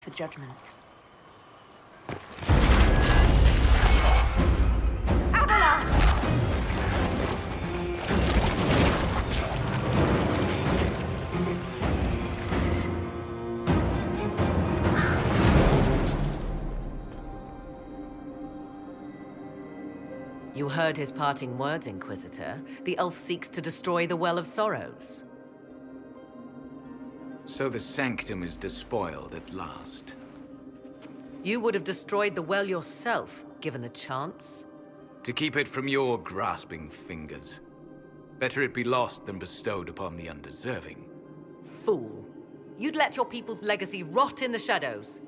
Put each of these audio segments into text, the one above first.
for judgment. You heard his parting words, Inquisitor. The elf seeks to destroy the Well of Sorrows. So the Sanctum is despoiled at last. You would have destroyed the well yourself, given the chance. To keep it from your grasping fingers. Better it be lost than bestowed upon the undeserving. Fool. You'd let your people's legacy rot in the shadows.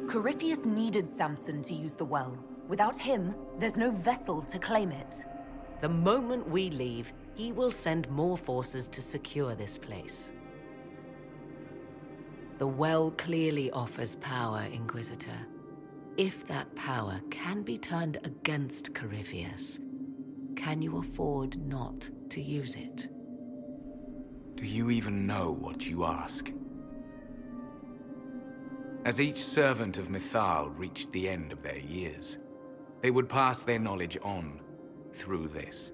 Corypheus needed Samson to use the well. Without him, there's no vessel to claim it. The moment we leave, he will send more forces to secure this place. The well clearly offers power, Inquisitor. If that power can be turned against Corypheus, can you afford not to use it? Do you even know what you ask? As each servant of Mythal reached the end of their years, they would pass their knowledge on through this.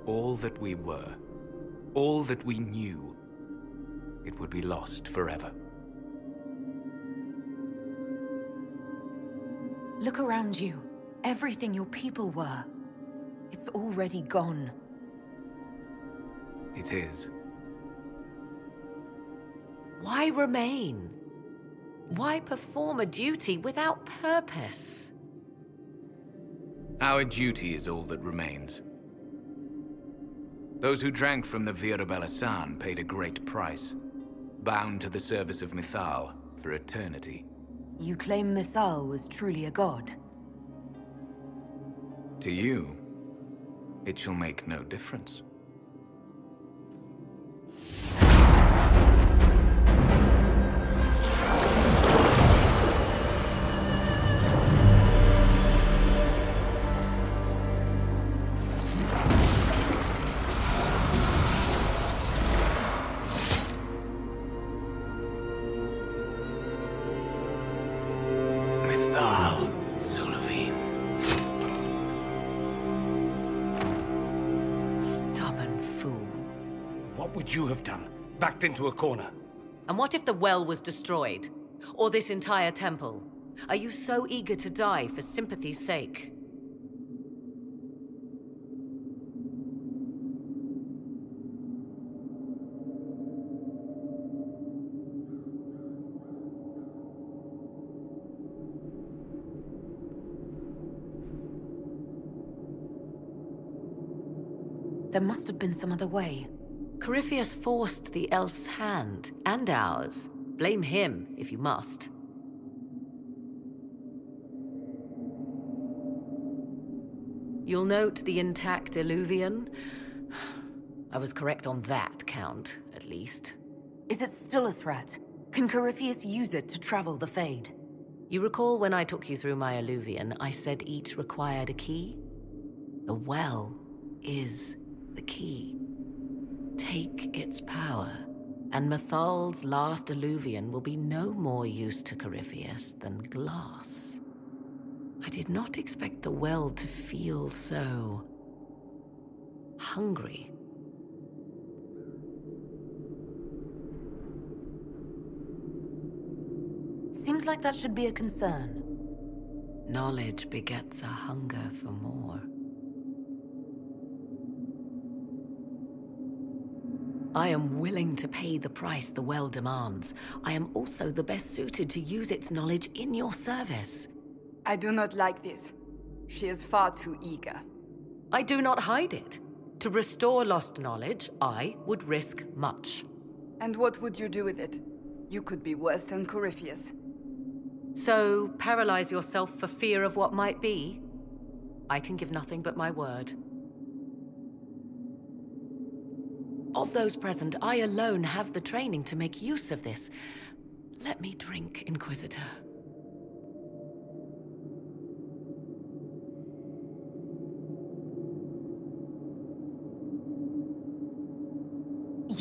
All that we were, all that we knew, it would be lost forever. Look around you. Everything your people were. It's already gone. It is. Why remain? Why perform a duty without purpose? Our duty is all that remains. Those who drank from the Vira Belasan paid a great price, bound to the service of Mythal for eternity. You claim Mythal was truly a god. To you, it shall make no difference. What would you have done? Backed into a corner? And what if the well was destroyed? Or this entire temple? Are you so eager to die for sympathy's sake? There must have been some other way. Corypheus forced the elf's hand, and ours. Blame him, if you must. You'll note the intact Illuvian. I was correct on that count, at least. Is it still a threat? Can Corypheus use it to travel the Fade? You recall when I took you through my Illuvian, I said each required a key? The well is the key. Take its power, and Mythal's last Illuvian will be no more use to Corypheus than glass. I did not expect the well to feel so hungry. Seems like that should be a concern. Knowledge begets a hunger for more. I am willing to pay the price the well demands. I am also the best suited to use its knowledge in your service. I do not like this. She is far too eager. I do not hide it. To restore lost knowledge, I would risk much. And what would you do with it? You could be worse than Corypheus. So, paralyze yourself for fear of what might be? I can give nothing but my word. Of those present, I alone have the training to make use of this. Let me drink, Inquisitor.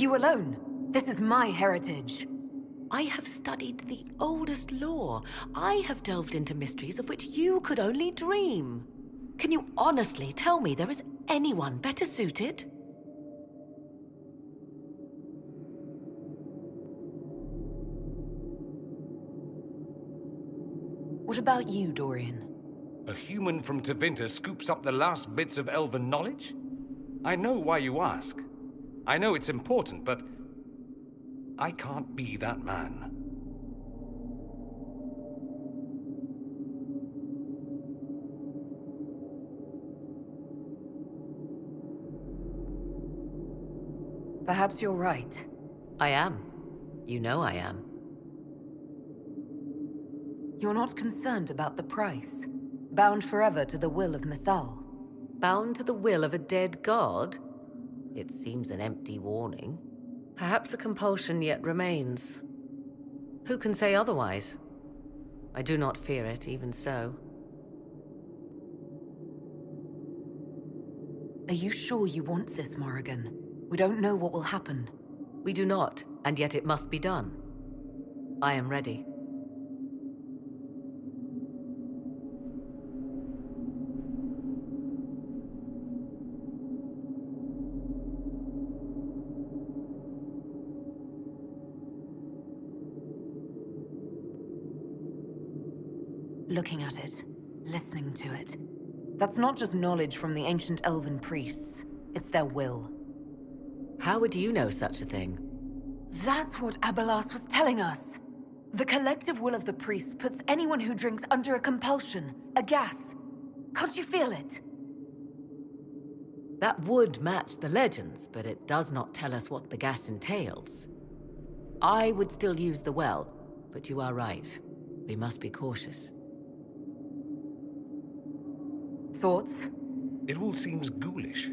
You alone. This is my heritage. I have studied the oldest lore. I have delved into mysteries of which you could only dream. Can you honestly tell me there is anyone better suited? What about you, Dorian? A human from Tevinter scoops up the last bits of elven knowledge? I know why you ask. I know it's important, but I can't be that man. Perhaps you're right. I am. You know I am. You're not concerned about the price. Bound forever to the will of Mythal. Bound to the will of a dead god? It seems an empty warning. Perhaps a compulsion yet remains. Who can say otherwise? I do not fear it, even so. Are you sure you want this, Morrigan? We don't know what will happen. We do not, and yet it must be done. I am ready. Looking at it, listening to it. That's not just knowledge from the ancient elven priests. It's their will. How would you know such a thing? That's what Abelas was telling us. The collective will of the priests puts anyone who drinks under a compulsion, a gas. Can't you feel it? That would match the legends, but it does not tell us what the gas entails. I would still use the well, but you are right. We must be cautious. Thoughts? It all seems ghoulish.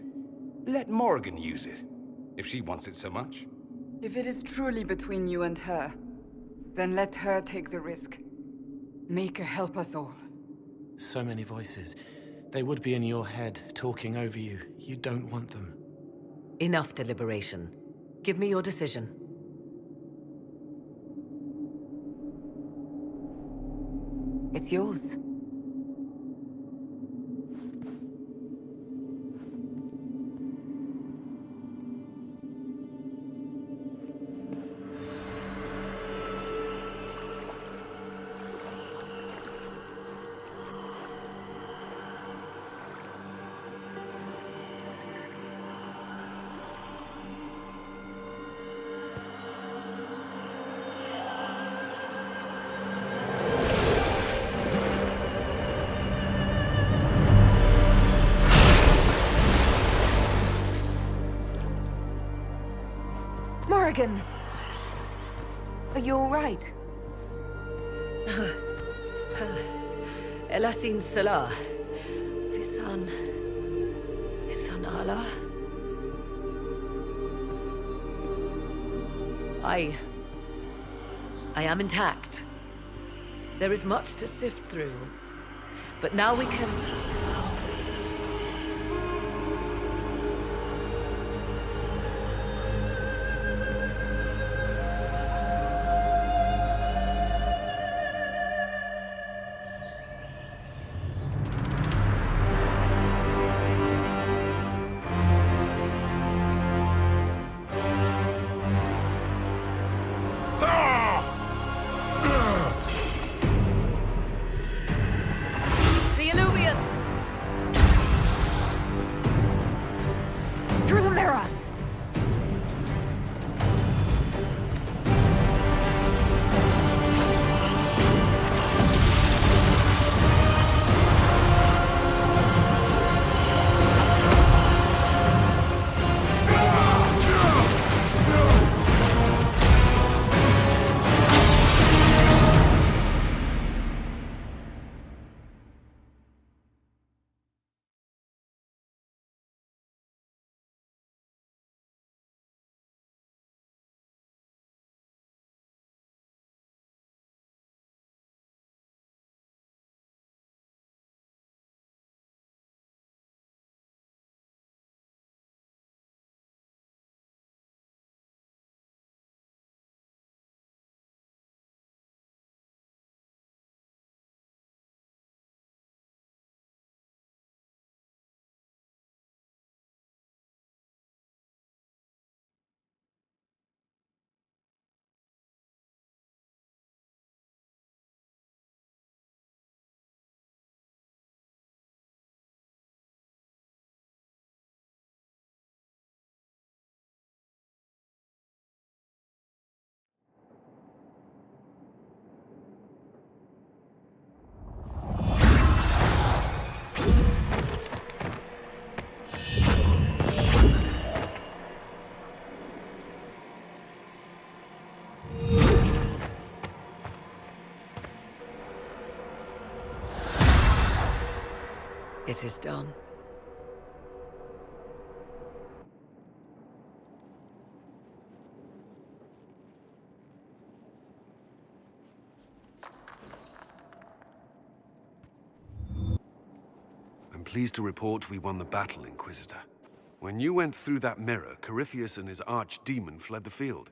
Let Morrigan use it, if she wants it so much. If it is truly between you and her, then let her take the risk. Make her help us all. So many voices. They would be in your head, talking over you. You don't want them. Enough deliberation. Give me your decision. It's yours. Morrigan! Are you all right? Elasin Salah. Visan Allah. I am intact. There is much to sift through. But now we can... It is done. I'm pleased to report we won the battle, Inquisitor. When you went through that mirror, Corypheus and his archdemon fled the field.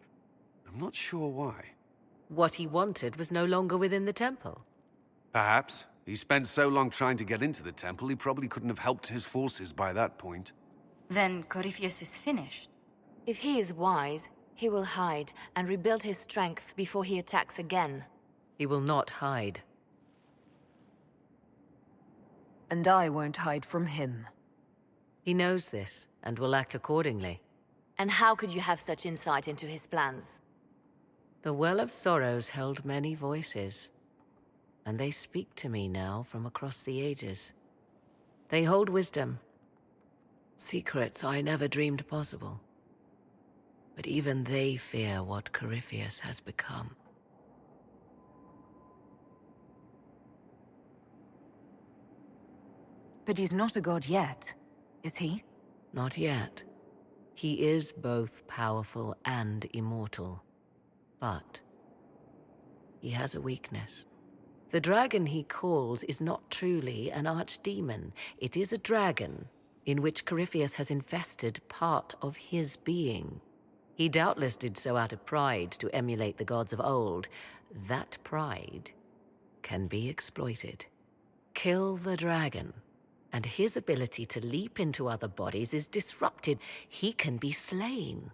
I'm not sure why. What he wanted was no longer within the temple. Perhaps. He spent so long trying to get into the temple, he probably couldn't have helped his forces by that point. Then Corypheus is finished. If he is wise, he will hide and rebuild his strength before he attacks again. He will not hide. And I won't hide from him. He knows this, and will act accordingly. And how could you have such insight into his plans? The Well of Sorrows held many voices, and they speak to me now from across the ages. They hold wisdom, secrets I never dreamed possible. But even they fear what Corypheus has become. But he's not a god yet, is he? Not yet. He is both powerful and immortal. But he has a weakness. The dragon he calls is not truly an archdemon. It is a dragon in which Corypheus has infested part of his being. He doubtless did so out of pride to emulate the gods of old. That pride can be exploited. Kill the dragon, and his ability to leap into other bodies is disrupted. He can be slain.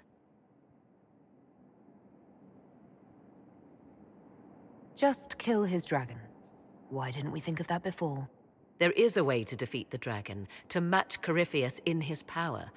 Just kill his dragon. Why didn't we think of that before? There is a way to defeat the dragon, to match Corypheus in his power.